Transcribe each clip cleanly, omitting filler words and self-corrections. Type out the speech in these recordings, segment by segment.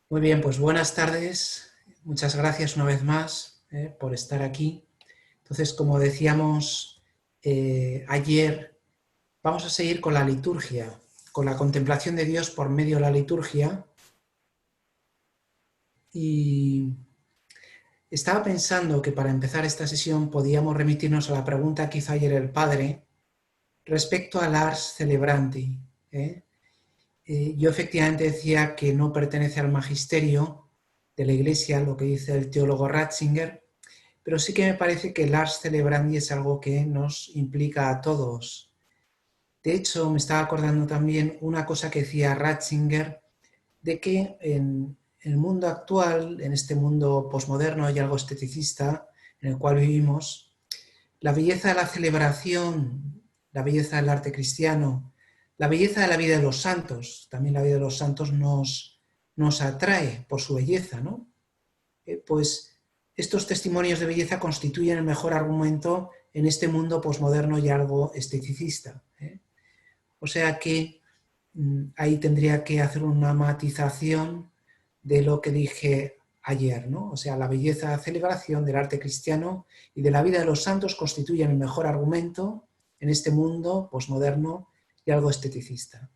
Muy bien, pues buenas tardes. Muchas gracias una vez más por estar aquí. Entonces, como decíamos ayer, vamos a seguir con la liturgia, con la contemplación de Dios por medio de la liturgia. Y estaba pensando que para empezar esta sesión podíamos remitirnos a la pregunta que hizo ayer el Padre respecto al Ars Celebrandi. ¿eh? Yo efectivamente decía que no pertenece al magisterio de la Iglesia, lo que dice el teólogo Ratzinger, pero sí que me parece que el Ars Celebrandi es algo que nos implica a todos. De hecho, me estaba acordando también una cosa que decía Ratzinger, de que en el mundo actual, en este mundo posmoderno y algo esteticista en el cual vivimos, la belleza de la celebración, la belleza del arte cristiano, la belleza de la vida de los santos, también la vida de los santos nos atrae por su belleza, ¿no? Pues estos testimonios de belleza constituyen el mejor argumento en este mundo posmoderno y algo esteticista. O sea que ahí tendría que hacer una matización de lo que dije ayer, ¿no? O sea, la belleza de la celebración del arte cristiano y de la vida de los santos constituyen el mejor argumento en este mundo posmoderno y algo esteticista.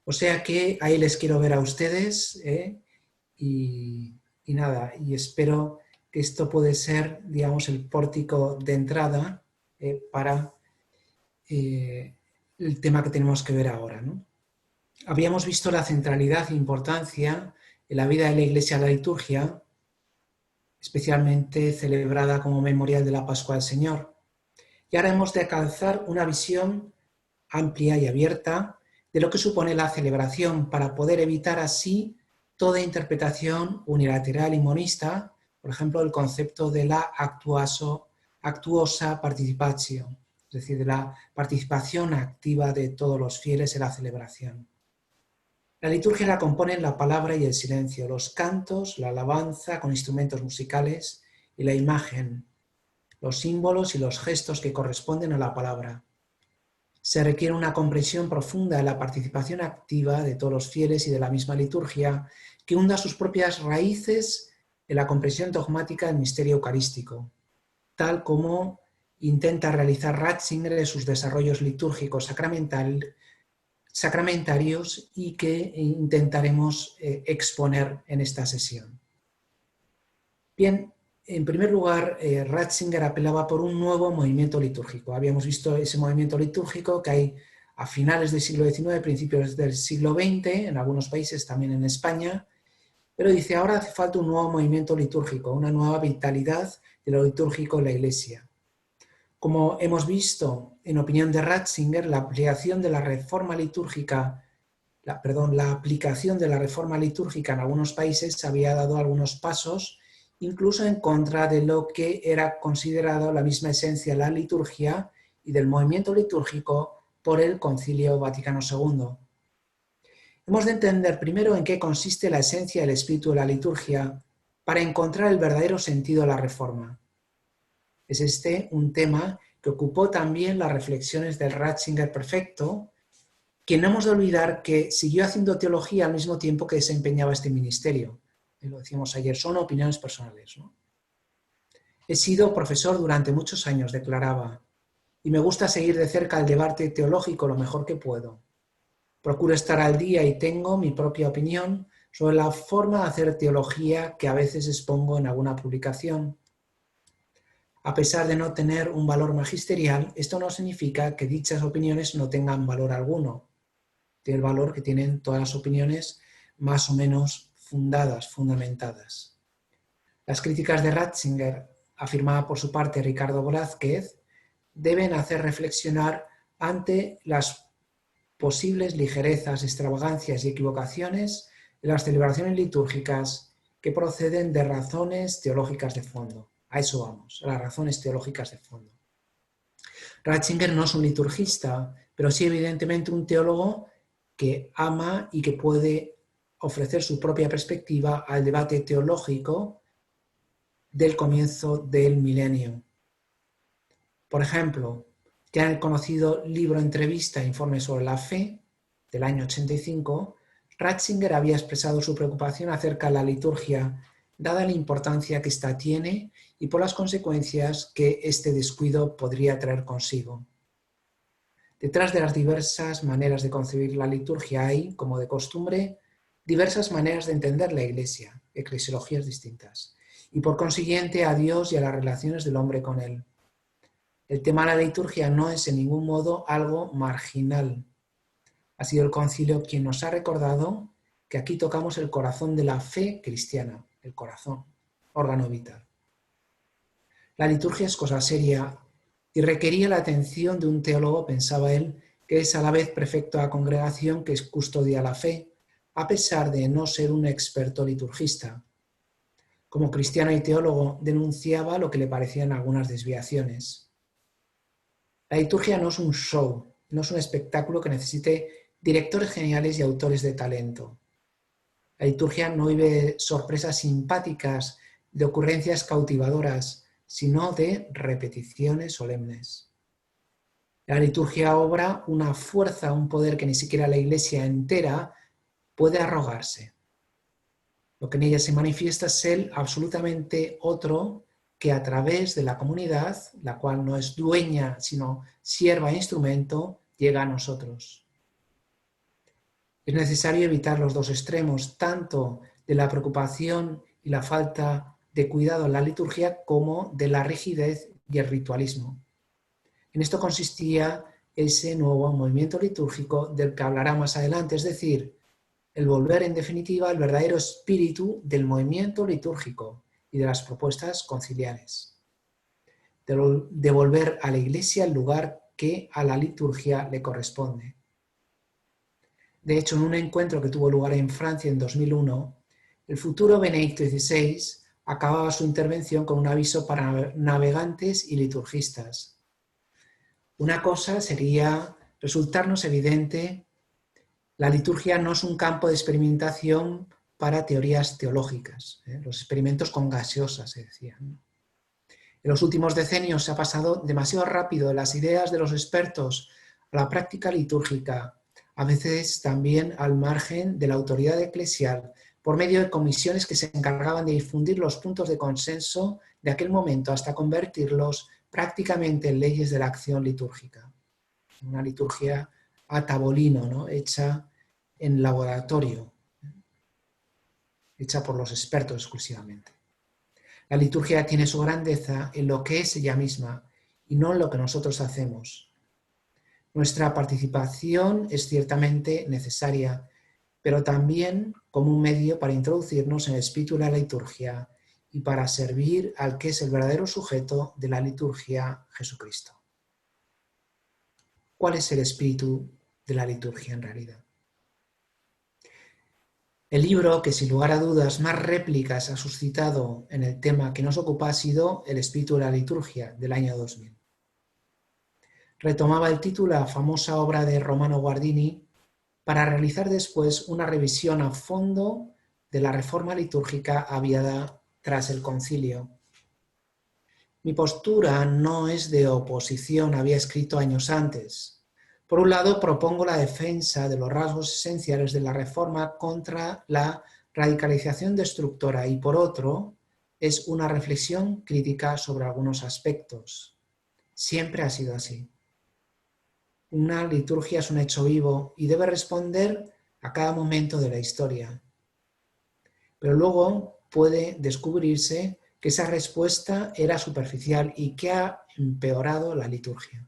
O sea que ahí les quiero ver a ustedes y nada, y espero que esto puede ser, digamos, el pórtico de entrada para el tema que tenemos que ver ahora, ¿no? Habíamos visto la centralidad e importancia en la vida de la Iglesia a la liturgia, especialmente celebrada como memorial de la Pascua del Señor. Y ahora hemos de alcanzar una visión amplia y abierta de lo que supone la celebración para poder evitar así toda interpretación unilateral y monista, por ejemplo, el concepto de la actuosa participatio, es decir, de la participación activa de todos los fieles en la celebración. La liturgia la componen la palabra y el silencio, los cantos, la alabanza con instrumentos musicales y la imagen, los símbolos y los gestos que corresponden a la palabra. Se requiere una comprensión profunda de la participación activa de todos los fieles y de la misma liturgia que hunda sus propias raíces en la comprensión dogmática del misterio eucarístico, tal como intenta realizar Ratzinger en sus desarrollos litúrgicos sacramentarios y que intentaremos exponer en esta sesión. Bien, en primer lugar, Ratzinger apelaba por un nuevo movimiento litúrgico. Habíamos visto ese movimiento litúrgico que hay a finales del siglo XIX, principios del siglo XX, en algunos países, también en España, pero dice, ahora hace falta un nuevo movimiento litúrgico, una nueva vitalidad de lo litúrgico en la Iglesia. Como hemos visto, en opinión de Ratzinger, la aplicación de la reforma litúrgica en algunos países había dado algunos pasos, incluso en contra de lo que era considerado la misma esencia de la liturgia y del movimiento litúrgico por el Concilio Vaticano II. Hemos de entender primero en qué consiste la esencia del espíritu de la liturgia para encontrar el verdadero sentido de la reforma. Es este un tema que ocupó también las reflexiones del Ratzinger perfecto, que no hemos de olvidar que siguió haciendo teología al mismo tiempo que desempeñaba este ministerio. Lo decíamos ayer, son opiniones personales, ¿no? He sido profesor durante muchos años, declaraba, y me gusta seguir de cerca el debate teológico lo mejor que puedo. Procuro estar al día y tengo mi propia opinión sobre la forma de hacer teología que a veces expongo en alguna publicación. A pesar de no tener un valor magisterial, esto no significa que dichas opiniones no tengan valor alguno. Tiene el valor que tienen todas las opiniones más o menos fundadas, fundamentadas. Las críticas de Ratzinger, afirmada por su parte Ricardo Blázquez, deben hacer reflexionar ante las posibles ligerezas, extravagancias y equivocaciones de las celebraciones litúrgicas que proceden de razones teológicas de fondo. A eso vamos, a las razones teológicas de fondo. Ratzinger no es un liturgista, pero sí evidentemente un teólogo que ama y que puede ofrecer su propia perspectiva al debate teológico del comienzo del milenio. Por ejemplo, ya en el conocido libro Entrevista e Informe sobre la Fe, del año 85, Ratzinger había expresado su preocupación acerca de la liturgia, dada la importancia que ésta tiene y por las consecuencias que este descuido podría traer consigo. Detrás de las diversas maneras de concebir la liturgia hay, como de costumbre, diversas maneras de entender la Iglesia, eclesiologías distintas, y por consiguiente a Dios y a las relaciones del hombre con Él. El tema de la liturgia no es en ningún modo algo marginal. Ha sido el concilio quien nos ha recordado que aquí tocamos el corazón de la fe cristiana, el corazón, órgano vital. La liturgia es cosa seria y requería la atención de un teólogo, pensaba él, que es a la vez prefecto a la congregación que custodia la fe, a pesar de no ser un experto liturgista. Como cristiano y teólogo denunciaba lo que le parecían algunas desviaciones. La liturgia no es un show, no es un espectáculo que necesite directores geniales y autores de talento. La liturgia no vive sorpresas simpáticas, de ocurrencias cautivadoras, sino de repeticiones solemnes. La liturgia obra una fuerza, un poder que ni siquiera la Iglesia entera puede arrogarse. Lo que en ella se manifiesta es el absolutamente otro que a través de la comunidad, la cual no es dueña, sino sierva e instrumento, llega a nosotros. Es necesario evitar los dos extremos, tanto de la preocupación y la falta de cuidado en la liturgia como de la rigidez y el ritualismo. En esto consistía ese nuevo movimiento litúrgico del que hablará más adelante, es decir, el volver en definitiva al verdadero espíritu del movimiento litúrgico y de las propuestas conciliares. De volver a la Iglesia el lugar que a la liturgia le corresponde. De hecho, en un encuentro que tuvo lugar en Francia en 2001, el futuro Benedicto XVI acababa su intervención con un aviso para navegantes y liturgistas. Una cosa sería resultarnos evidente: la liturgia no es un campo de experimentación para teorías teológicas, los experimentos con gaseosas, se decían. En los últimos decenios se ha pasado demasiado rápido de las ideas de los expertos a la práctica litúrgica, a veces también al margen de la autoridad eclesial, por medio de comisiones que se encargaban de difundir los puntos de consenso de aquel momento hasta convertirlos prácticamente en leyes de la acción litúrgica. Una liturgia a tavolino, ¿no?, hecha en laboratorio, hecha por los expertos exclusivamente. La liturgia tiene su grandeza en lo que es ella misma y no en lo que nosotros hacemos. Nuestra participación es ciertamente necesaria, pero también como un medio para introducirnos en el espíritu de la liturgia y para servir al que es el verdadero sujeto de la liturgia, Jesucristo. ¿Cuál es el espíritu de la liturgia en realidad? El libro que sin lugar a dudas más réplicas ha suscitado en el tema que nos ocupa ha sido El espíritu de la liturgia, del año 2000. Retomaba el título la famosa obra de Romano Guardini para realizar después una revisión a fondo de la reforma litúrgica aviada tras el concilio. Mi postura no es de oposición, había escrito años antes. Por un lado, propongo la defensa de los rasgos esenciales de la reforma contra la radicalización destructora y por otro, es una reflexión crítica sobre algunos aspectos. Siempre ha sido así. Una liturgia es un hecho vivo y debe responder a cada momento de la historia. Pero luego puede descubrirse que esa respuesta era superficial y que ha empeorado la liturgia.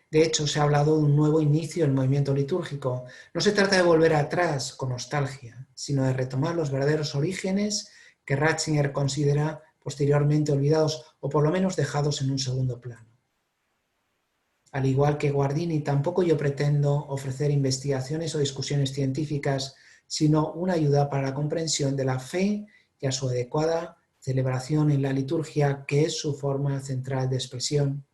De hecho, se ha hablado de un nuevo inicio del movimiento litúrgico. No se trata de volver atrás con nostalgia, sino de retomar los verdaderos orígenes que Ratzinger considera posteriormente olvidados o por lo menos dejados en un segundo plano. Al igual que Guardini, tampoco yo pretendo ofrecer investigaciones o discusiones científicas, sino una ayuda para la comprensión de la fe y a su adecuada celebración en la liturgia, que es su forma central de expresión.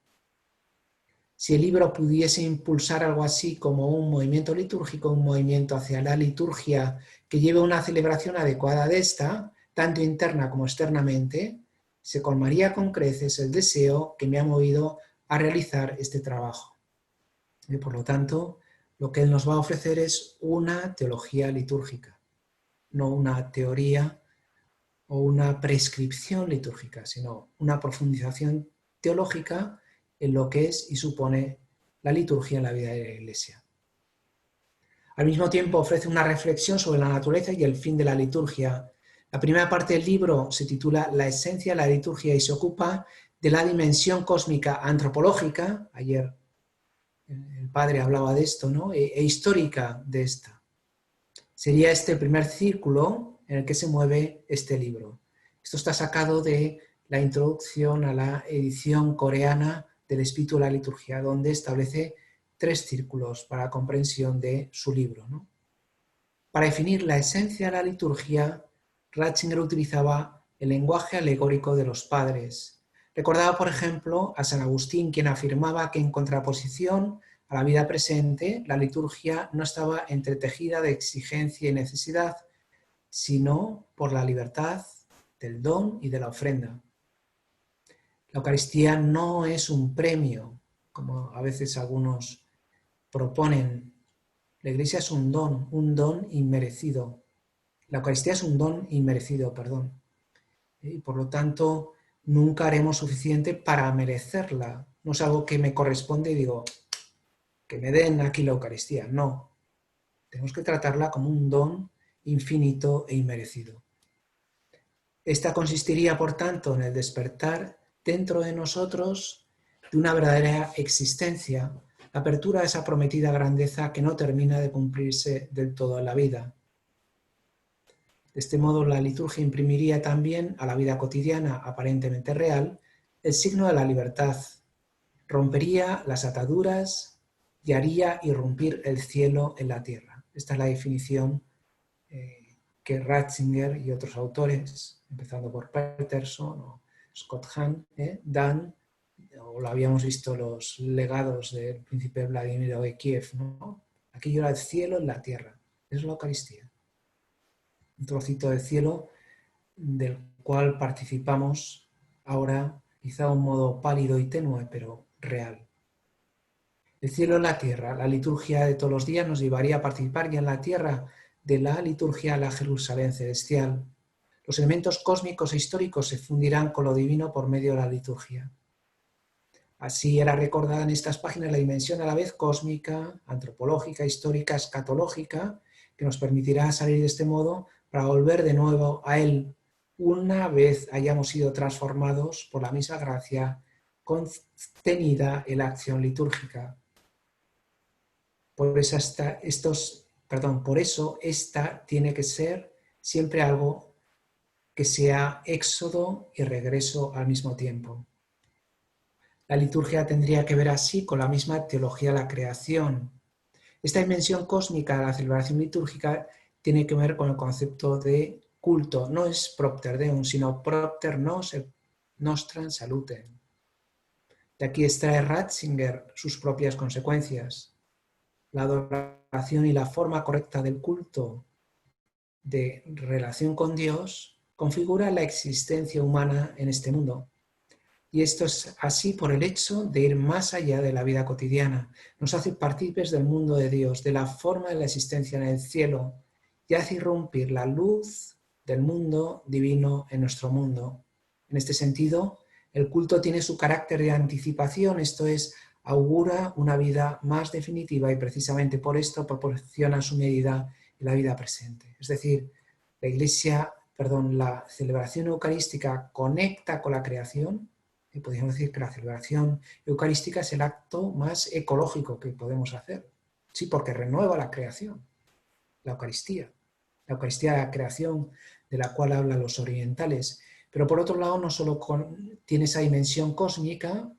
Si el libro pudiese impulsar algo así como un movimiento litúrgico, un movimiento hacia la liturgia que lleve una celebración adecuada de esta, tanto interna como externamente, se colmaría con creces el deseo que me ha movido a realizar este trabajo. Y por lo tanto, Lo que él nos va a ofrecer es una teología litúrgica, no una teoría o una prescripción litúrgica, sino una profundización teológica en lo que es y supone la liturgia en la vida de la Iglesia. Al mismo tiempo ofrece una reflexión sobre la naturaleza y el fin de la liturgia. La primera parte del libro se titula La esencia de la liturgia y se ocupa de la dimensión cósmica antropológica, ayer el padre hablaba de esto, ¿no? e histórica de esta. Sería este el primer círculo en el que se mueve este libro. Esto está sacado de la introducción a la edición coreana del Espíritu de la Liturgia, donde establece 3 círculos para la comprensión de su libro, ¿no? Para definir la esencia de la liturgia, Ratzinger utilizaba el lenguaje alegórico de los padres. Recordaba, por ejemplo, a San Agustín, quien afirmaba que en contraposición a la vida presente, la liturgia no estaba entretejida de exigencia y necesidad, sino por la libertad del don y de la ofrenda. La Eucaristía no es un premio, como a veces algunos proponen. La Iglesia es un don inmerecido. La Eucaristía es un don inmerecido, perdón. Y por lo tanto, nunca haremos suficiente para merecerla. No es algo que me corresponde y digo, que me den aquí la Eucaristía. No. Tenemos que tratarla como un don infinito e inmerecido. Esta consistiría, por tanto, en el despertar dentro de nosotros de una verdadera existencia, la apertura a esa prometida grandeza que no termina de cumplirse del todo en la vida. De este modo, la liturgia imprimiría también a la vida cotidiana aparentemente real el signo de la libertad, rompería las ataduras y haría irrumpir el cielo en la tierra. Esta es la definición que Ratzinger y otros autores, empezando por Peterson o Scott Hahn, dan, o lo habíamos visto los legados del príncipe Vladimir de Kiev, ¿no? Aquello era el cielo en la tierra, es la Eucaristía. Un trocito de cielo del cual participamos ahora, quizá de un modo pálido y tenue, pero real. El cielo en la tierra, la liturgia de todos los días nos llevaría a participar ya en la tierra de la liturgia a la Jerusalén celestial. Los elementos cósmicos e históricos se fundirán con lo divino por medio de la liturgia. Así era recordada en estas páginas la dimensión a la vez cósmica, antropológica, histórica, escatológica, que nos permitirá salir de este modo para volver de nuevo a Él, una vez hayamos sido transformados por la misma gracia contenida en la acción litúrgica. Por eso esta tiene que ser siempre algo que sea éxodo y regreso al mismo tiempo. La liturgia tendría que ver así con la misma teología de la creación. Esta dimensión cósmica de la celebración litúrgica tiene que ver con el concepto de culto. No es propter deum, sino propter nos nostram salutem. De aquí extrae Ratzinger sus propias consecuencias. La adoración y la forma correcta del culto de relación con Dios configura la existencia humana en este mundo. Y esto es así por el hecho de ir más allá de la vida cotidiana. Nos hace partícipes del mundo de Dios, de la forma de la existencia en el cielo, y hace irrumpir la luz del mundo divino en nuestro mundo. En este sentido, el culto tiene su carácter de anticipación, esto es, augura una vida más definitiva y precisamente por esto proporciona su medida en la vida presente. Es decir, la celebración eucarística conecta con la creación, y podríamos decir que la celebración eucarística es el acto más ecológico que podemos hacer. Sí, porque renueva la creación, la Eucaristía. La Eucaristía de la creación de la cual hablan los orientales. Pero por otro lado, no solo tiene esa dimensión cósmica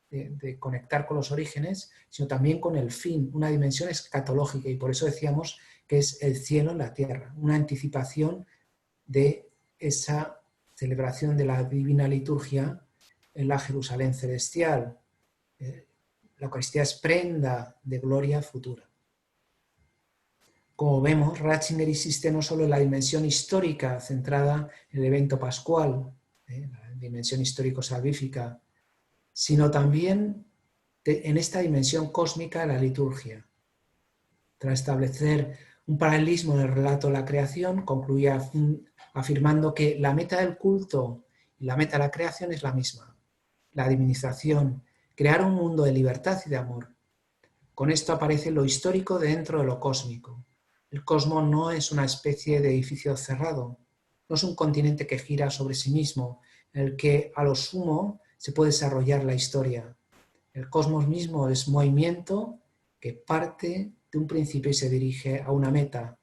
de conectar con los orígenes, sino también con el fin, una dimensión escatológica. Y por eso decíamos que es el cielo en la tierra, una anticipación de esa celebración de la divina liturgia en la Jerusalén celestial. La Eucaristía es prenda de gloria futura. Como vemos, Ratzinger insiste no solo en la dimensión histórica centrada en el evento pascual, la dimensión histórico-salvífica, sino también en esta dimensión cósmica de la liturgia. Tras establecer un paralelismo en el relato de la creación, concluía afirmando que la meta del culto y la meta de la creación es la misma: la divinización, crear un mundo de libertad y de amor. Con esto aparece lo histórico dentro de lo cósmico. El cosmos no es una especie de edificio cerrado, no es un continente que gira sobre sí mismo, en el que a lo sumo se puede desarrollar la historia. El cosmos mismo es movimiento que parte de un principio y se dirige a una meta.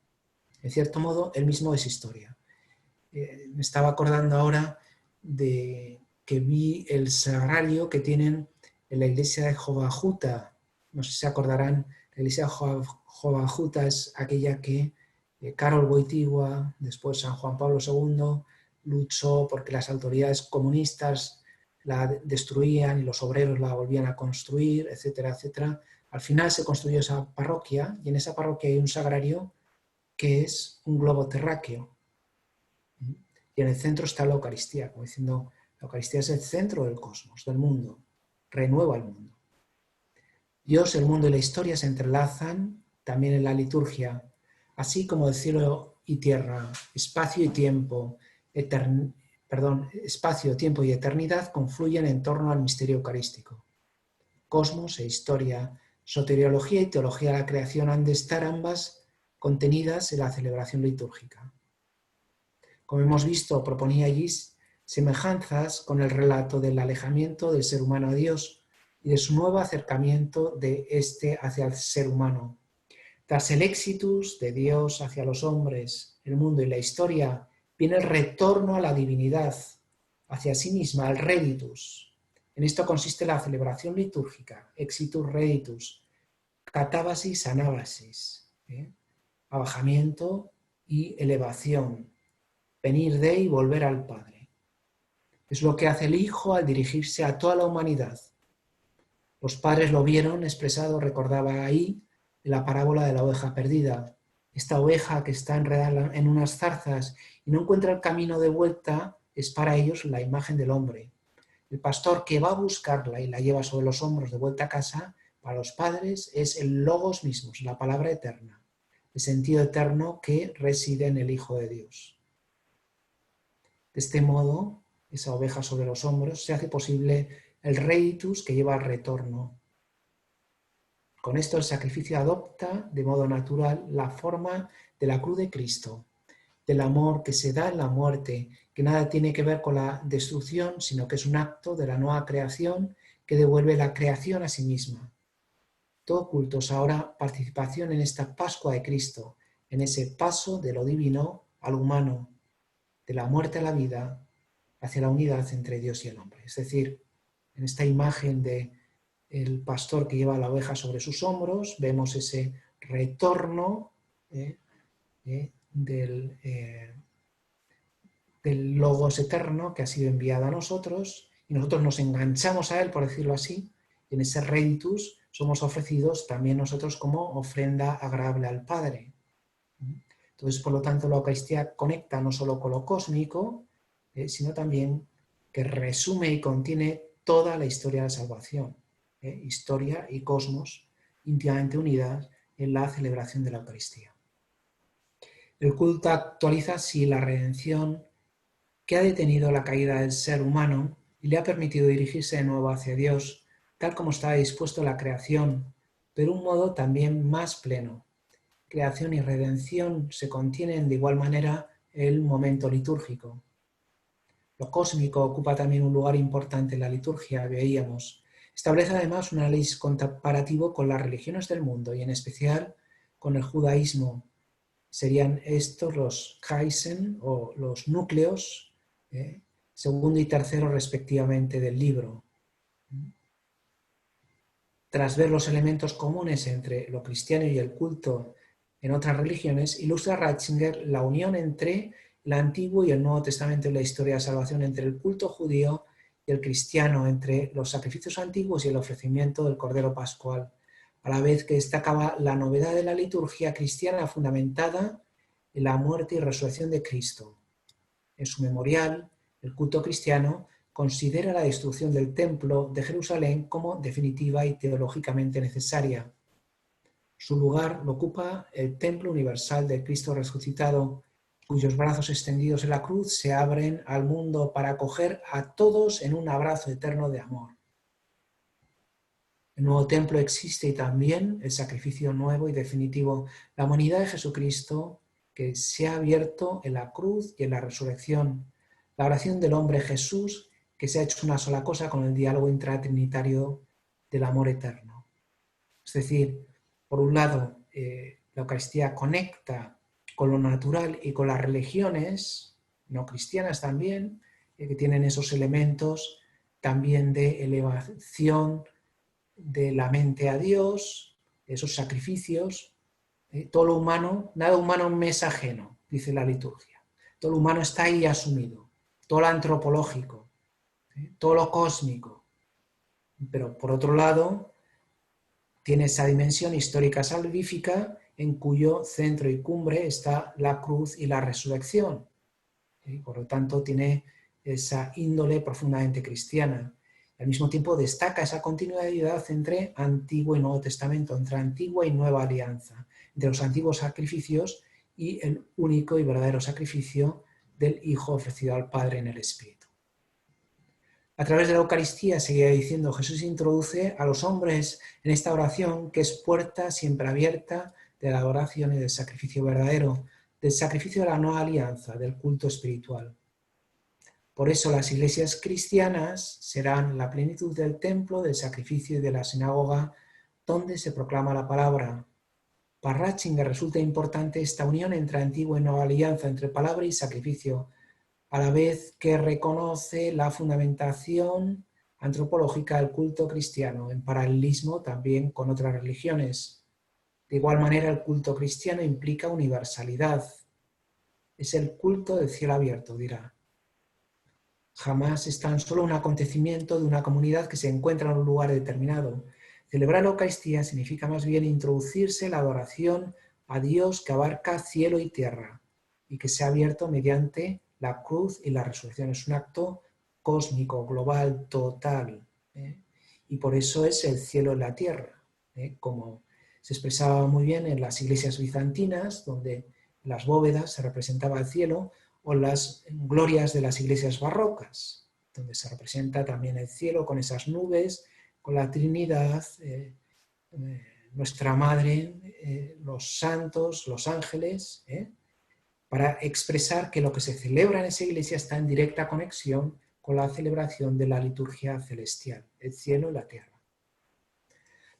En cierto modo, él mismo es historia. Me estaba acordando ahora de que vi el sagrario que tienen en la iglesia de Jovajuta. No sé si se acordarán, la iglesia de Jovajuta es aquella que Karol Wojtyła, después San Juan Pablo II, luchó porque las autoridades comunistas la destruían y los obreros la volvían a construir, etcétera, etcétera. Al final se construyó esa parroquia y en esa parroquia hay un sagrario que es un globo terráqueo. Y en el centro está la Eucaristía, como diciendo, la Eucaristía es el centro del cosmos, del mundo, renueva el mundo. Dios, el mundo y la historia se entrelazan también en la liturgia, así como el cielo y tierra, espacio, tiempo y eternidad confluyen en torno al misterio eucarístico. Cosmos e historia, soteriología y teología de la creación han de estar ambas contenidas en la celebración litúrgica. Como hemos visto, proponía allí semejanzas con el relato del alejamiento del ser humano a Dios y de su nuevo acercamiento de éste hacia el ser humano. Tras el éxitus de Dios hacia los hombres, el mundo y la historia, viene el retorno a la divinidad, hacia sí misma, el reditus. En esto consiste la celebración litúrgica, exitus reditus, catábasis anábasis, abajamiento y elevación, venir de y volver al Padre. Es lo que hace el Hijo al dirigirse a toda la humanidad. Los padres lo vieron expresado, recordaba ahí, en la parábola de la oveja perdida. Esta oveja que está enredada en unas zarzas y no encuentra el camino de vuelta es para ellos la imagen del hombre. El pastor que va a buscarla y la lleva sobre los hombros de vuelta a casa, para los padres es el logos mismo, la palabra eterna, el sentido eterno que reside en el Hijo de Dios. De este modo, esa oveja sobre los hombros, se hace posible el reditus que lleva al retorno. Con esto el sacrificio adopta de modo natural la forma de la cruz de Cristo, del amor que se da en la muerte, que nada tiene que ver con la destrucción, sino que es un acto de la nueva creación que devuelve la creación a sí misma. Todo culto es ahora participación en esta Pascua de Cristo, en ese paso de lo divino al humano, de la muerte a la vida, hacia la unidad entre Dios y el hombre. Es decir, en esta imagen de el pastor que lleva a la oveja sobre sus hombros, vemos ese retorno del Logos eterno que ha sido enviado a nosotros y nosotros nos enganchamos a él, por decirlo así, y en ese reditus somos ofrecidos también nosotros como ofrenda agradable al Padre. Entonces, por lo tanto, la Eucaristía conecta no solo con lo cósmico, sino también que resume y contiene toda la historia de la salvación. Historia y cosmos íntimamente unidas en la celebración de la Eucaristía. El culto actualiza así la redención que ha detenido la caída del ser humano y le ha permitido dirigirse de nuevo hacia Dios, tal como estaba dispuesto en la creación, pero de un modo también más pleno. Creación y redención se contienen de igual manera en el momento litúrgico. Lo cósmico ocupa también un lugar importante en la liturgia, veíamos. Establece además un análisis comparativo con las religiones del mundo y en especial con el judaísmo. Serían estos los Kaisen o los núcleos, segundo y tercero respectivamente del libro. Tras ver los elementos comunes entre lo cristiano y el culto en otras religiones, ilustra Ratzinger la unión entre el Antiguo y el Nuevo Testamento en la historia de salvación, entre el culto judío y el cristiano, entre los sacrificios antiguos y el ofrecimiento del Cordero Pascual, a la vez que destacaba la novedad de la liturgia cristiana fundamentada en la muerte y resurrección de Cristo. En su memorial, el culto cristiano considera la destrucción del templo de Jerusalén como definitiva y teológicamente necesaria. Su lugar lo ocupa el templo universal del Cristo resucitado, cuyos brazos extendidos en la cruz se abren al mundo para acoger a todos en un abrazo eterno de amor. El nuevo templo existe y también el sacrificio nuevo y definitivo, la humanidad de Jesucristo que se ha abierto en la cruz y en la resurrección, la oración del hombre Jesús que se ha hecho una sola cosa con el diálogo intratrinitario del amor eterno. Es decir, por un lado, la Eucaristía conecta con lo natural y con las religiones, no cristianas también, que tienen esos elementos también de elevación de la mente a Dios, esos sacrificios. Todo lo humano, nada humano me es ajeno, dice la liturgia. Todo lo humano está ahí asumido, todo lo antropológico, todo lo cósmico. Pero por otro lado, tiene esa dimensión histórica salvífica en cuyo centro y cumbre está la cruz y la resurrección. Por lo tanto, tiene esa índole profundamente cristiana. Al mismo tiempo destaca esa continuidad entre Antiguo y Nuevo Testamento, entre Antigua y Nueva Alianza, entre los antiguos sacrificios y el único y verdadero sacrificio del Hijo ofrecido al Padre en el Espíritu. A través de la Eucaristía, seguía diciendo, Jesús introduce a los hombres en esta oración que es puerta siempre abierta de la adoración y del sacrificio verdadero, del sacrificio de la nueva alianza, del culto espiritual. Por eso las iglesias cristianas serán la plenitud del templo, del sacrificio y de la sinagoga, donde se proclama la palabra. Para Ratzinger resulta importante esta unión entre antigua y nueva alianza, entre palabra y sacrificio, a la vez que reconoce la fundamentación antropológica del culto cristiano, en paralelismo también con otras religiones. De igual manera, el culto cristiano implica universalidad. Es el culto del cielo abierto, dirá. Jamás es tan solo un acontecimiento de una comunidad que se encuentra en un lugar determinado. Celebrar la Eucaristía significa más bien introducirse la adoración a Dios que abarca cielo y tierra y que se ha abierto mediante la cruz y la resurrección. Es un acto cósmico, global, total. Y por eso es el cielo y la tierra, como se expresaba muy bien en las iglesias bizantinas, donde en las bóvedas se representaba el cielo, o las glorias de las iglesias barrocas, donde se representa también el cielo con esas nubes, con la Trinidad, nuestra Madre, los santos, los ángeles, para expresar que lo que se celebra en esa iglesia está en directa conexión con la celebración de la liturgia celestial, el cielo y la tierra.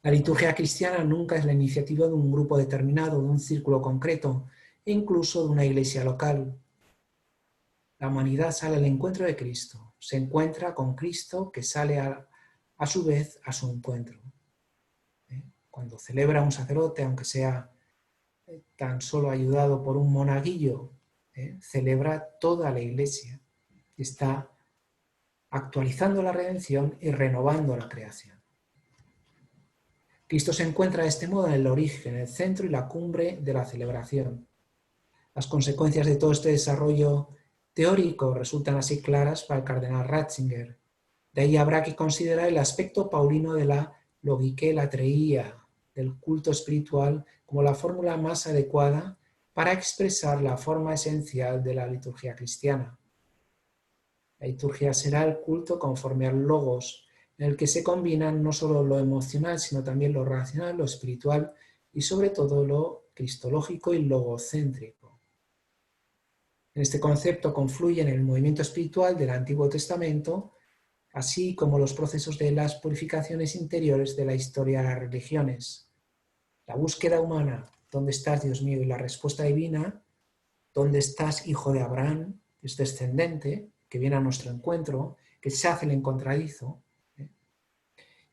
La liturgia cristiana nunca es la iniciativa de un grupo determinado, de un círculo concreto, e incluso de una iglesia local. La humanidad sale al encuentro de Cristo, se encuentra con Cristo que sale a su vez a su encuentro. Cuando celebra un sacerdote, aunque sea tan solo ayudado por un monaguillo, celebra toda la iglesia. Está actualizando la redención y renovando la creación. Cristo se encuentra de este modo en el origen, el centro y la cumbre de la celebración. Las consecuencias de todo este desarrollo teórico resultan así claras para el cardenal Ratzinger. De ahí habrá que considerar el aspecto paulino de la logique latreia, del culto espiritual, como la fórmula más adecuada para expresar la forma esencial de la liturgia cristiana. La liturgia será el culto conforme al logos, en el que se combinan no solo lo emocional, sino también lo racional, lo espiritual y sobre todo lo cristológico y logocéntrico. En este concepto confluyen el movimiento espiritual del Antiguo Testamento, así como los procesos de las purificaciones interiores de la historia de las religiones. La búsqueda humana, ¿dónde estás, Dios mío? Y la respuesta divina, ¿dónde estás, hijo de Abraham? Es descendente, que viene a nuestro encuentro, que se hace el encontradizo.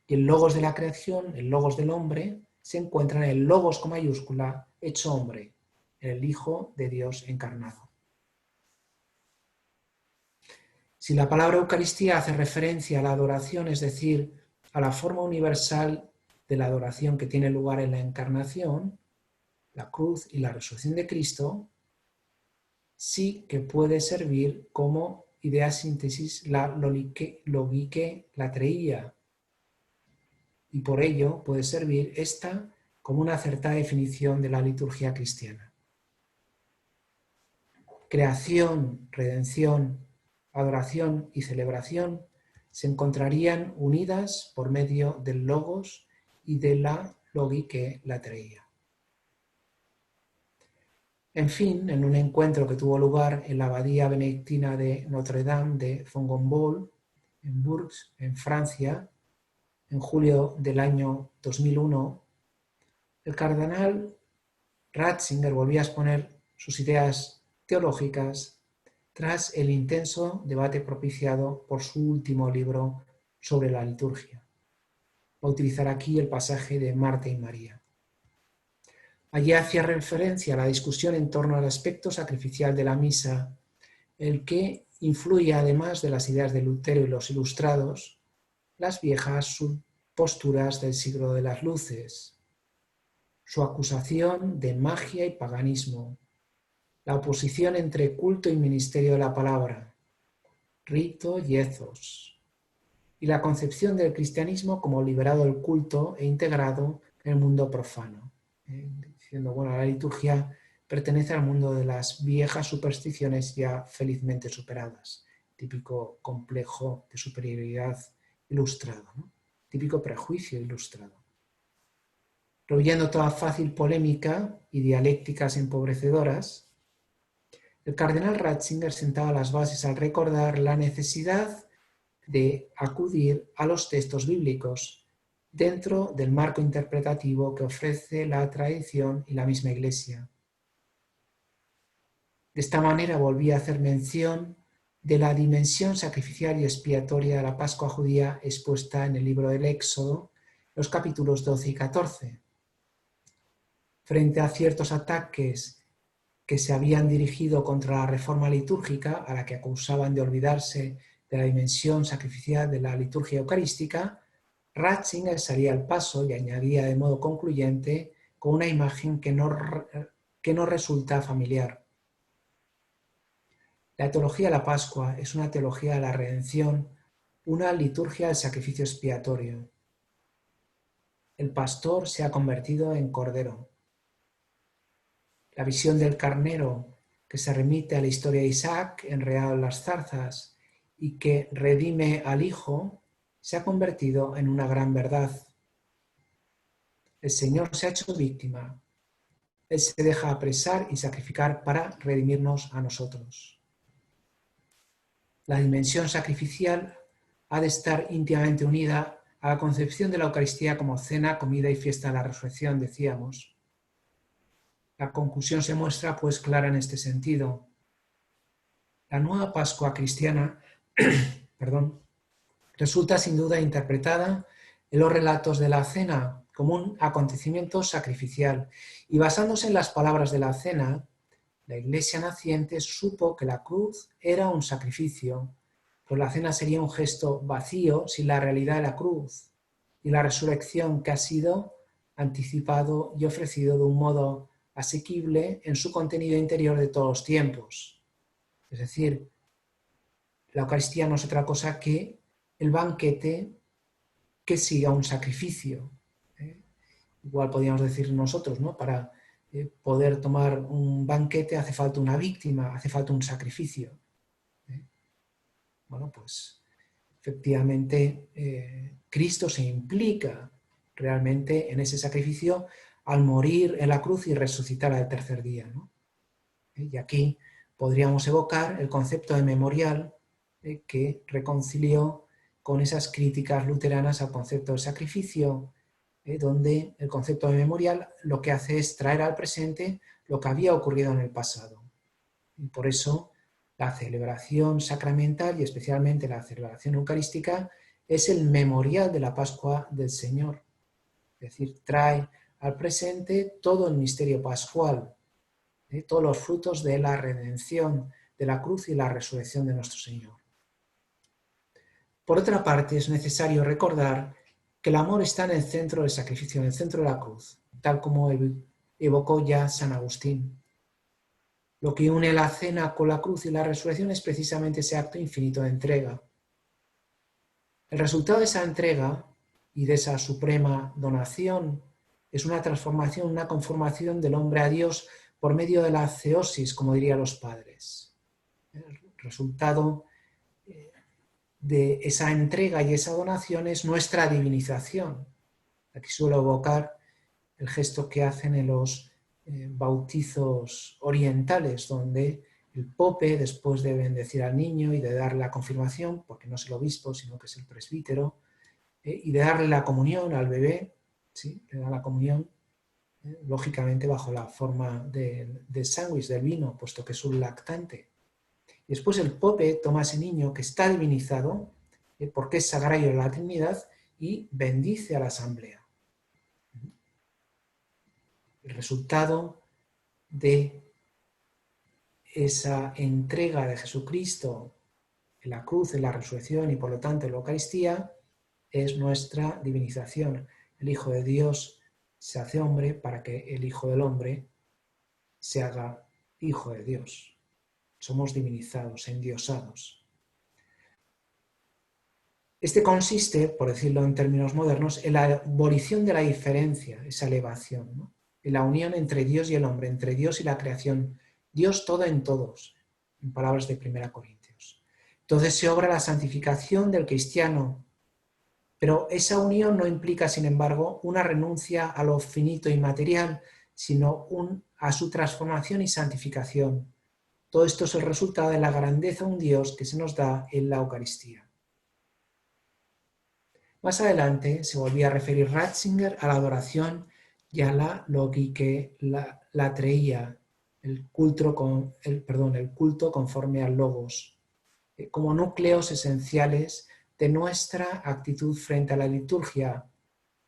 Y el logos de la creación, el logos del hombre, se encuentra en el logos con mayúscula, hecho hombre, en el Hijo de Dios encarnado. Si la palabra Eucaristía hace referencia a la adoración, es decir, a la forma universal de la adoración que tiene lugar en la encarnación, la cruz y la resurrección de Cristo, sí que puede servir como idea síntesis la logique latreia, y por ello puede servir esta como una acertada definición de la liturgia cristiana. Creación, redención, adoración y celebración se encontrarían unidas por medio del logos y de la logi que la traía. En fin, en un encuentro que tuvo lugar en la abadía benedictina de Notre-Dame de Fontainebleau, en Bourges, en Francia, en julio del año 2001, el cardenal Ratzinger volvía a exponer sus ideas teológicas tras el intenso debate propiciado por su último libro sobre la liturgia. Voy a utilizar aquí el pasaje de Marta y María. Allí hacía referencia a la discusión en torno al aspecto sacrificial de la misa, el que influye, además de las ideas de Lutero y los ilustrados, las viejas posturas del siglo de las luces, su acusación de magia y paganismo, la oposición entre culto y ministerio de la palabra, rito y ethos, y la concepción del cristianismo como liberado del culto e integrado en el mundo profano. Diciendo, bueno, la liturgia pertenece al mundo de las viejas supersticiones ya felizmente superadas, típico complejo de superioridad ilustrado, ¿no? Típico prejuicio ilustrado. Rehuyendo toda fácil polémica y dialécticas empobrecedoras, el cardenal Ratzinger sentaba las bases al recordar la necesidad de acudir a los textos bíblicos dentro del marco interpretativo que ofrece la tradición y la misma Iglesia. De esta manera volvía a hacer mención de la dimensión sacrificial y expiatoria de la Pascua judía expuesta en el libro del Éxodo, los capítulos 12 y 14. Frente a ciertos ataques que se habían dirigido contra la reforma litúrgica, a la que acusaban de olvidarse de la dimensión sacrificial de la liturgia eucarística, Ratzinger salía al paso y añadía de modo concluyente con una imagen que no resulta familiar. La teología de la Pascua es una teología de la redención, una liturgia del sacrificio expiatorio. El pastor se ha convertido en cordero. La visión del carnero, que se remite a la historia de Isaac enredado en las zarzas y que redime al hijo, se ha convertido en una gran verdad. El Señor se ha hecho víctima. Él se deja apresar y sacrificar para redimirnos a nosotros. La dimensión sacrificial ha de estar íntimamente unida a la concepción de la Eucaristía como cena, comida y fiesta de la resurrección, decíamos. La conclusión se muestra pues clara en este sentido. La nueva Pascua cristiana resulta sin duda interpretada en los relatos de la cena como un acontecimiento sacrificial y basándose en las palabras de la cena, la Iglesia naciente supo que la cruz era un sacrificio, pues la cena sería un gesto vacío sin la realidad de la cruz y la resurrección que ha sido anticipado y ofrecido de un modo asequible en su contenido interior de todos los tiempos. Es decir, la Eucaristía no es otra cosa que el banquete que siga un sacrificio. Igual podríamos decir nosotros, ¿no? Para poder tomar un banquete hace falta una víctima, hace falta un sacrificio. Bueno, pues efectivamente Cristo se implica realmente en ese sacrificio al morir en la cruz y resucitar al tercer día, ¿no? Y aquí podríamos evocar el concepto de memorial que reconcilió con esas críticas luteranas al concepto de sacrificio, donde el concepto de memorial lo que hace es traer al presente lo que había ocurrido en el pasado. Y por eso la celebración sacramental y especialmente la celebración eucarística es el memorial de la Pascua del Señor. Es decir, trae al presente todo el misterio pascual, todos los frutos de la redención, de la cruz y la resurrección de nuestro Señor. Por otra parte, es necesario recordar que el amor está en el centro del sacrificio, en el centro de la cruz, tal como evocó ya San Agustín. Lo que une la cena con la cruz y la resurrección es precisamente ese acto infinito de entrega. El resultado de esa entrega y de esa suprema donación Es una transformación, una conformación del hombre a Dios por medio de la theosis, como dirían los padres. El resultado de esa entrega y esa donación es nuestra divinización. Aquí suelo evocar el gesto que hacen en los bautizos orientales, donde el pope, después de bendecir al niño y de darle la confirmación, porque no es el obispo, sino que es el presbítero, y de darle la comunión al bebé, ¿sí? Le da la comunión, lógicamente bajo la forma de sándwich, del vino, puesto que es un lactante. Y después el pope toma a ese niño que está divinizado, porque es sagrario de la Trinidad, y bendice a la asamblea. El resultado de esa entrega de Jesucristo en la cruz, en la resurrección y por lo tanto en la Eucaristía, es nuestra divinización. El Hijo de Dios se hace hombre para que el Hijo del Hombre se haga Hijo de Dios. Somos divinizados, endiosados. Este consiste, por decirlo en términos modernos, en la abolición de la diferencia, esa elevación, ¿no? En la unión entre Dios y el hombre, entre Dios y la creación, Dios todo en todos, en palabras de 1 Corintios. Entonces se obra la santificación del cristiano, pero esa unión no implica, sin embargo, una renuncia a lo finito y material, sino a su transformación y santificación. Todo esto es el resultado de la grandeza de un Dios que se nos da en la Eucaristía. Más adelante se volvía a referir Ratzinger a la adoración y a la logike, la treía, el culto conforme al logos, como núcleos esenciales de nuestra actitud frente a la liturgia,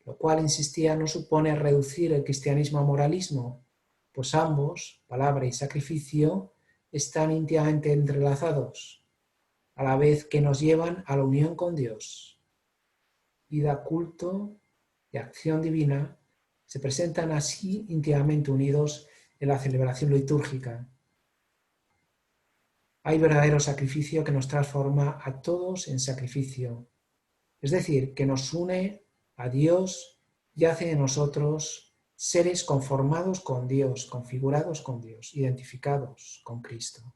lo cual, insistía, no supone reducir el cristianismo a moralismo, pues ambos, palabra y sacrificio, están íntimamente entrelazados, a la vez que nos llevan a la unión con Dios. Vida, culto y acción divina se presentan así íntimamente unidos en la celebración litúrgica. Hay verdadero sacrificio que nos transforma a todos en sacrificio, es decir, que nos une a Dios y hace de nosotros seres conformados con Dios, configurados con Dios, identificados con Cristo,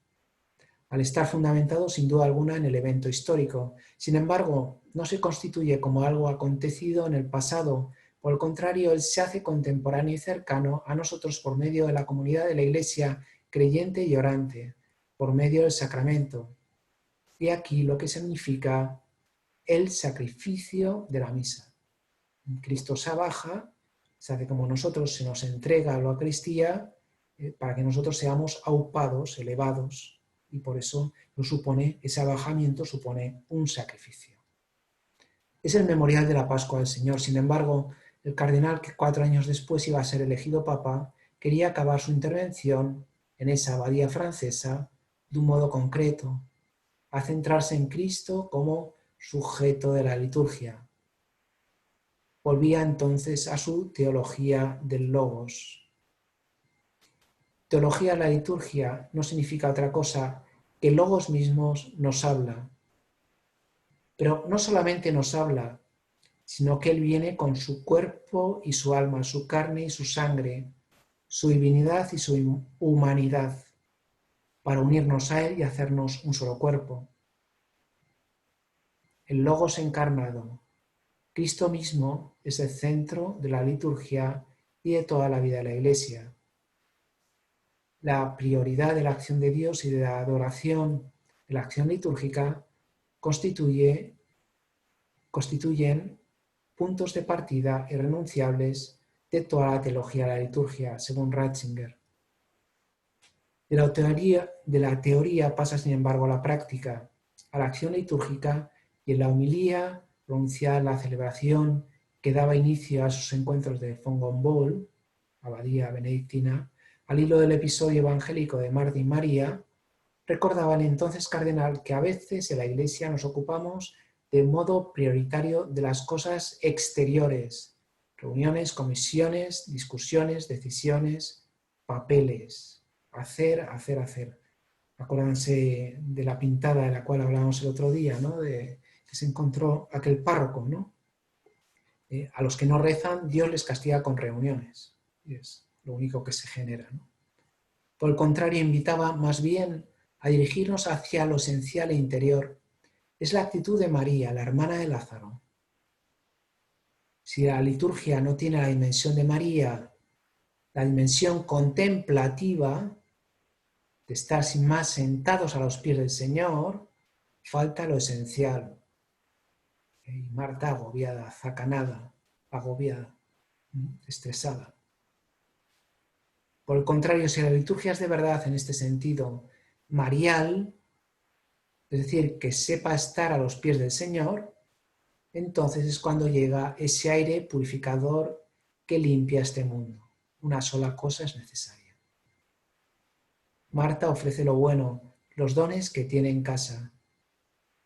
al estar fundamentado sin duda alguna en el evento histórico. Sin embargo, no se constituye como algo acontecido en el pasado, por el contrario, él se hace contemporáneo y cercano a nosotros por medio de la comunidad de la Iglesia creyente y orante, por medio del sacramento. Y aquí lo que significa el sacrificio de la misa. Cristo se abaja, se hace como nosotros, se nos entrega a la Eucaristía para que nosotros seamos aupados, elevados, y por eso ese abajamiento supone un sacrificio. Es el memorial de la Pascua del Señor. Sin embargo, el cardenal, que 4 años después iba a ser elegido papa, quería acabar su intervención en esa abadía francesa de un modo concreto, a centrarse en Cristo como sujeto de la liturgia. Volvía entonces a su teología del logos. Teología de la liturgia no significa otra cosa que el logos mismos nos habla. Pero no solamente nos habla, sino que Él viene con su cuerpo y su alma, su carne y su sangre, su divinidad y su humanidad, para unirnos a Él y hacernos un solo cuerpo. El Logos encarnado, Cristo mismo, es el centro de la liturgia y de toda la vida de la Iglesia. La prioridad de la acción de Dios y de la adoración de la acción litúrgica constituyen puntos de partida irrenunciables de toda la teología de la liturgia, según Ratzinger. De la teoría pasa, sin embargo, a la práctica, a la acción litúrgica, y en la homilía pronunciada en la celebración que daba inicio a sus encuentros de Fongombol, abadía benedictina, al hilo del episodio evangélico de Marta y María, recordaba el entonces cardenal que a veces en la Iglesia nos ocupamos de modo prioritario de las cosas exteriores, reuniones, comisiones, discusiones, decisiones, papeles, hacer. Acuérdense de la pintada de la cual hablábamos el otro día, ¿no? Que se encontró aquel párroco, ¿no? A los que no rezan, Dios les castiga con reuniones. Y es lo único que se genera, ¿no? Por el contrario, invitaba más bien a dirigirnos hacia lo esencial e interior. Es la actitud de María, la hermana de Lázaro. Si la liturgia no tiene la dimensión de María, la dimensión contemplativa, de estar sin más sentados a los pies del Señor, falta lo esencial. Y Marta agobiada, zacanada, agobiada, estresada. Por el contrario, si la liturgia es de verdad en este sentido marial, es decir, que sepa estar a los pies del Señor, entonces es cuando llega ese aire purificador que limpia este mundo. Una sola cosa es necesaria. Marta ofrece lo bueno, los dones que tiene en casa,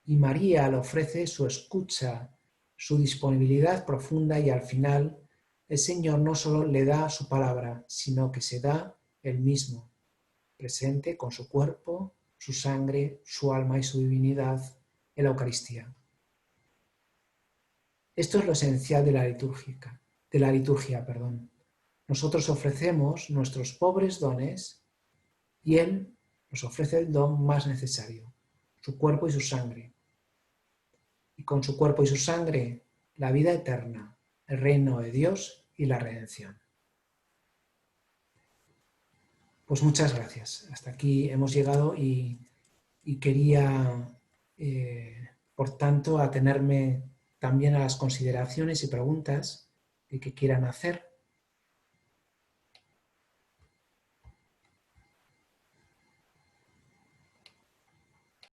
y María le ofrece su escucha, su disponibilidad profunda, y al final el Señor no solo le da su palabra, sino que se da él mismo, presente con su cuerpo, su sangre, su alma y su divinidad en la Eucaristía. Esto es lo esencial de la liturgia. Nosotros ofrecemos nuestros pobres dones y Él nos ofrece el don más necesario, su cuerpo y su sangre. Y con su cuerpo y su sangre, la vida eterna, el reino de Dios y la redención. Pues muchas gracias. Hasta aquí hemos llegado y quería, por tanto, atenerme también a las consideraciones y preguntas que quieran hacer.